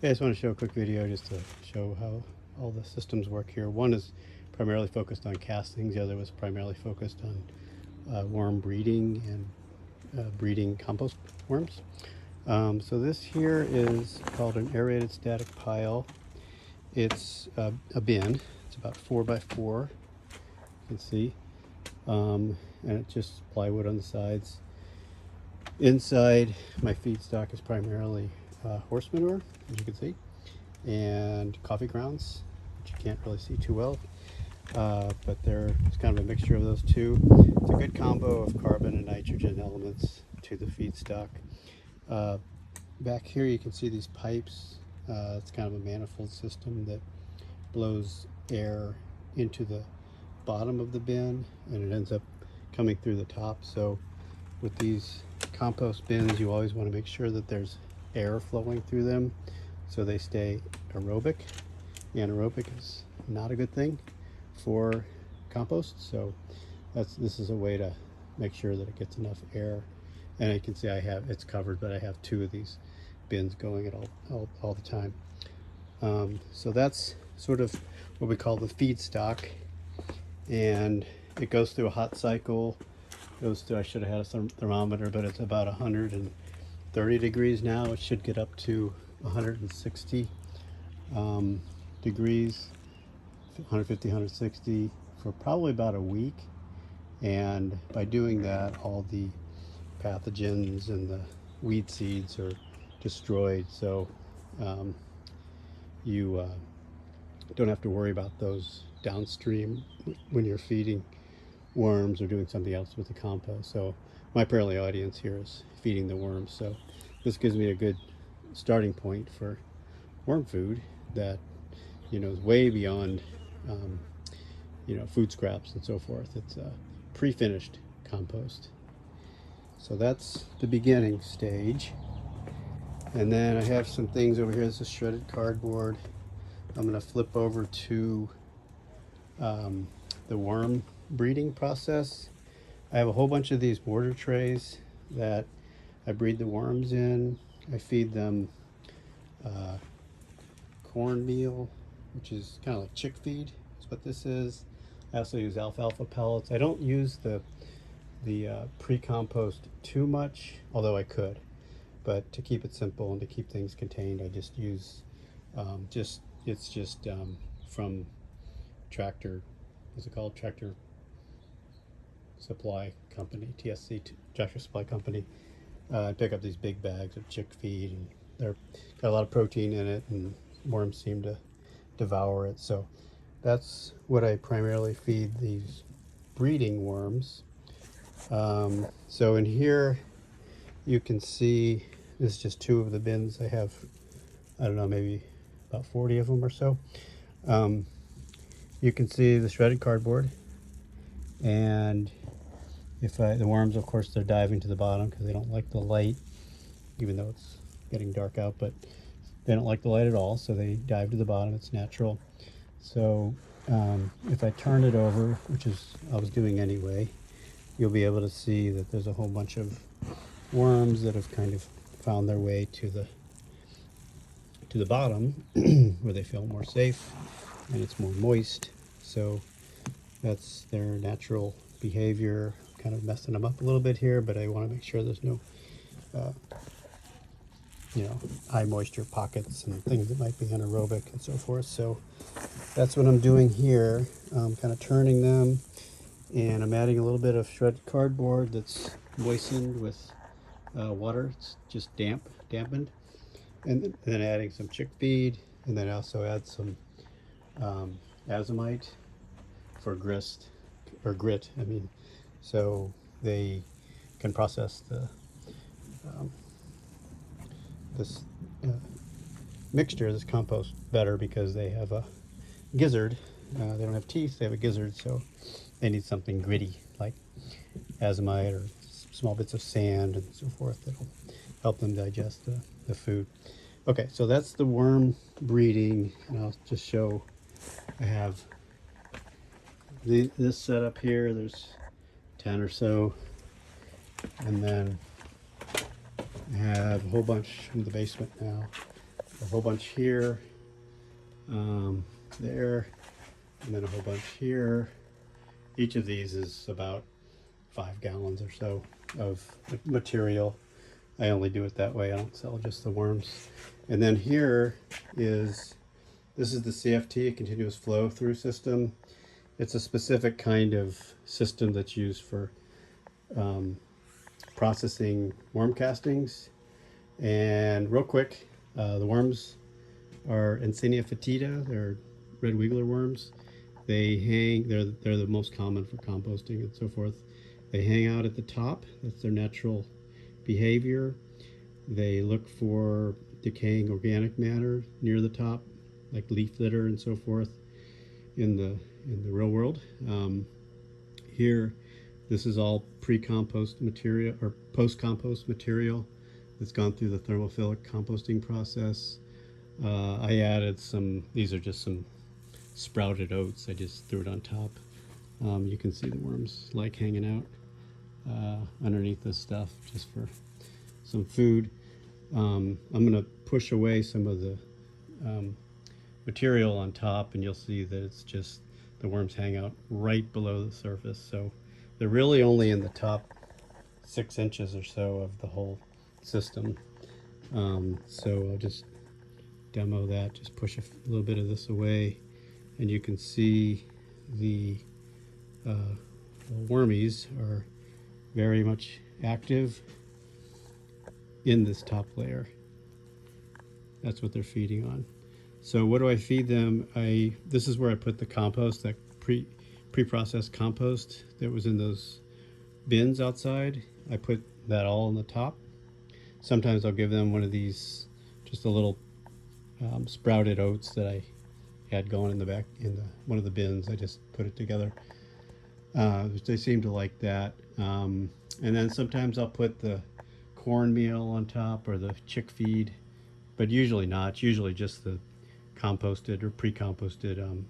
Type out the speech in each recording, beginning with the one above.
Yeah, I just want to show a quick video just to show how all the systems work here. One is primarily focused on castings. The other was primarily focused on worm breeding and breeding compost worms. So this here is called an aerated static pile. It's a bin. It's about 4 by 4. You can see, and it's just plywood on the sides. Inside, my feedstock is primarily horse manure, as you can see, and coffee grounds, which you can't really see too well, but it's kind of a mixture of those two. It's a good combo of carbon and nitrogen elements to the feedstock. Back here you can see these pipes. It's kind of a manifold system that blows air into the bottom of the bin, and it ends up coming through the top. So with these compost bins, you always want to make sure that there's air flowing through them so they stay aerobic. Anaerobic is not a good thing for compost, so this is a way to make sure that it gets enough air. And you can see it's covered, but I have 2 of these bins going at all the time. So that's sort of what we call the feedstock, and it goes through a hot cycle. I should have had a thermometer, but it's about 130 degrees now. It should get up to 160 degrees, 150, 160 for probably about a week. And by doing that, all the pathogens and the weed seeds are destroyed. So you don't have to worry about those downstream when you're feeding worms or doing something else with the compost. So my primary audience here is feeding the worms. So this gives me a good starting point for worm food that is way beyond food scraps and so forth. It's a pre-finished compost. So that's the beginning stage. And then I have some things over here. This is shredded cardboard. I'm going to flip over to the worm breeding process. I have a whole bunch of these mortar trays that I breed the worms in. I feed them cornmeal, which is kind of like chick feed. That's what this is. I also use alfalfa pellets. I don't use the pre-compost too much, although I could. But to keep it simple and to keep things contained, I just use from Tractor, what's it called? Tractor Supply Company, TSC, Tractor Supply Company. I pick up these big bags of chick feed, and they're got a lot of protein in it, and worms seem to devour it. So that's what I primarily feed these breeding worms. So in here you can see this is just 2 of the bins. I have, I don't know, maybe about 40 of them or so. You can see the shredded cardboard, and the worms, of course, they're diving to the bottom because they don't like the light, even though it's getting dark out, but they don't like the light at all, so they dive to the bottom. It's natural. So if I turn it over, which is I was doing anyway, you'll be able to see that there's a whole bunch of worms that have kind of found their way to the bottom where they feel more safe and it's more moist. So that's their natural behavior. Kind of messing them up a little bit here, but I want to make sure there's no high moisture pockets and things that might be anaerobic and so forth. So that's what I'm doing here. I'm kind of turning them, and I'm adding a little bit of shredded cardboard that's moistened with water. It's just dampened, and then adding some chick feed, and then also add some azomite for grit. I mean, so they can process this mixture, this compost, better because they have a gizzard. They don't have teeth, they have a gizzard, so they need something gritty like azomite or small bits of sand and so forth that'll help them digest the food. Okay, so that's the worm breeding, and I'll just show. I have this setup here. There's 10 or so, and then I have a whole bunch in the basement now a whole bunch here, there, and then a whole bunch here. Each of these is about 5 gallons or so of material. I only do it that way. I don't sell just the worms. And then here is, this is the CFT, a continuous flow through system. It's a specific kind of system that's used for processing worm castings. And real quick, the worms are Encenia fetida. They're red wiggler worms. They hang, they're the most common for composting and so forth. They hang out at the top. That's their natural behavior. They look for decaying organic matter near the top, like leaf litter and so forth in the real world. Here, this is all pre-compost material or post-compost material that's gone through the thermophilic composting process. I added some, these are just some sprouted oats. I just threw it on top. You can see the worms like hanging out underneath this stuff just for some food. I'm going to push away some of the material on top, and you'll see that it's just the worms hang out right below the surface. So they're really only in the top 6 inches or so of the whole system. So I'll just demo that, just push a little bit of this away, and you can see the wormies are very much active in this top layer. That's what they're feeding on. So what do I feed them? This is where I put the compost, that pre-processed compost that was in those bins outside. I put that all on the top. Sometimes I'll give them one of these, just a little sprouted oats that I had going in the back in one of the bins. I just put it together. They seem to like that. And then sometimes I'll put the cornmeal on top or the chick feed, but usually not. It's usually just the composted or pre-composted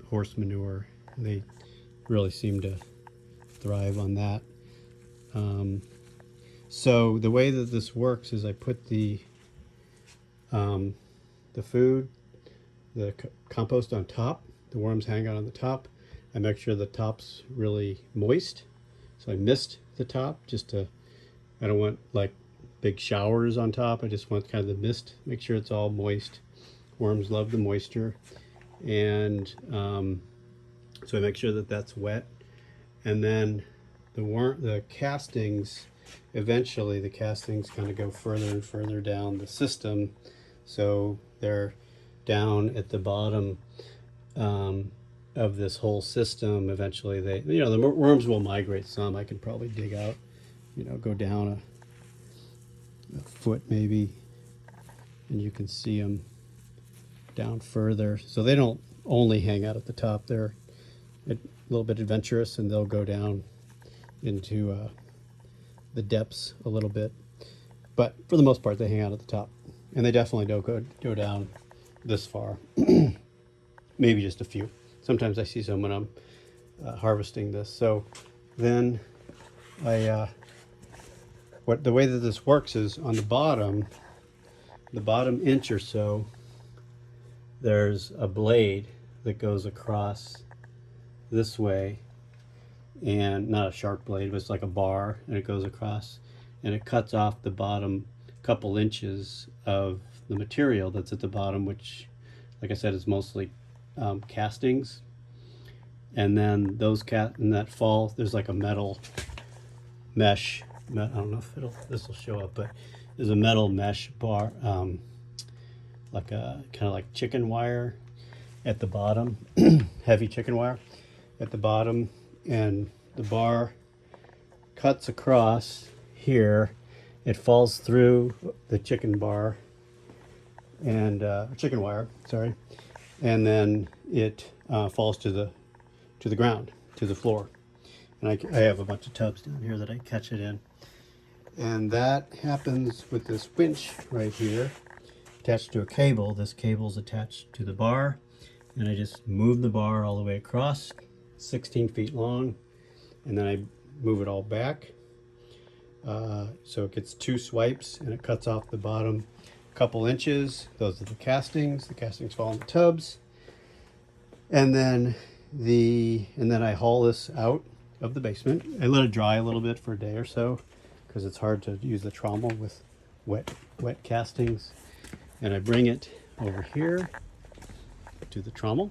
horse manure. They really seem to thrive on that. So the way that this works is I put the food, the compost on top. The worms hang out on the top. I make sure the top's really moist. So I mist the top just to, I don't want like big showers on top. I just want kind of the mist, make sure it's all moist. Worms love the moisture. And so I make sure that that's wet. And then the castings, eventually the castings kind of go further and further down the system. So they're down at the bottom of this whole system. Eventually the worms will migrate some. I can probably dig out, go down a foot maybe, and you can see them down further. So they don't only hang out at the top. They're a little bit adventurous, and they'll go down into the depths a little bit. But for the most part, they hang out at the top. And they definitely don't go down this far. Maybe just a few. Sometimes I see some when I'm harvesting this. So then the way that this works is on the bottom inch or so, there's a blade that goes across this way, and not a sharp blade, but it's like a bar, and it goes across, and it cuts off the bottom couple inches of the material that's at the bottom, which, like I said, is mostly castings. And then that fall, there's like a metal mesh. I don't know if this will show up, but there's a metal mesh bar, like a kind of like chicken wire at the bottom, heavy chicken wire at the bottom, and the bar cuts across here. It falls through the chicken bar and chicken wire, sorry, and then it falls to the ground, to the floor. And I have a bunch of tubs down here that I catch it in. And that happens with this winch right here, attached to a cable. This cable's attached to the bar, and I just move the bar all the way across, 16 feet long, and then I move it all back. So it gets 2 swipes, and it cuts off the bottom couple inches. Those are the castings. The castings fall in the tubs. And then I haul this out of the basement. I let it dry a little bit for a day or so because it's hard to use the trommel with wet castings. And I bring it over here to the trommel.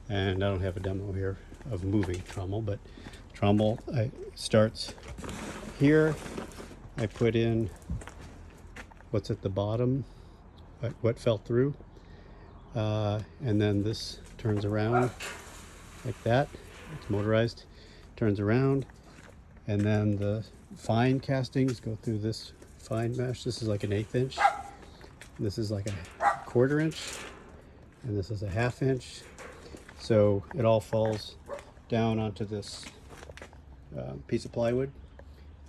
And I don't have a demo here of moving trommel, but trommel starts here. I put in what's at the bottom, what fell through, and then this turns around like that. It's motorized, turns around, and then the fine castings go through this fine mesh. This is like an 1/8 inch. This is like a 1/4 inch, and this is a 1/2 inch. So it all falls down onto this piece of plywood.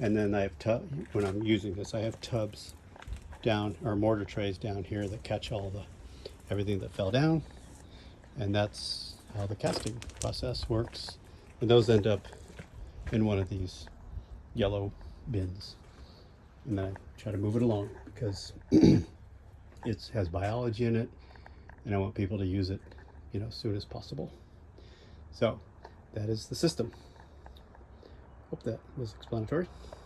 And then I have when I'm using this, I have tubs down, or mortar trays down here that catch everything that fell down. And that's how the casting process works. And those end up in one of these yellow bins. And then I try to move it along because it has biology in it, and I want people to use it, as soon as possible. So that is the system. Hope that was explanatory.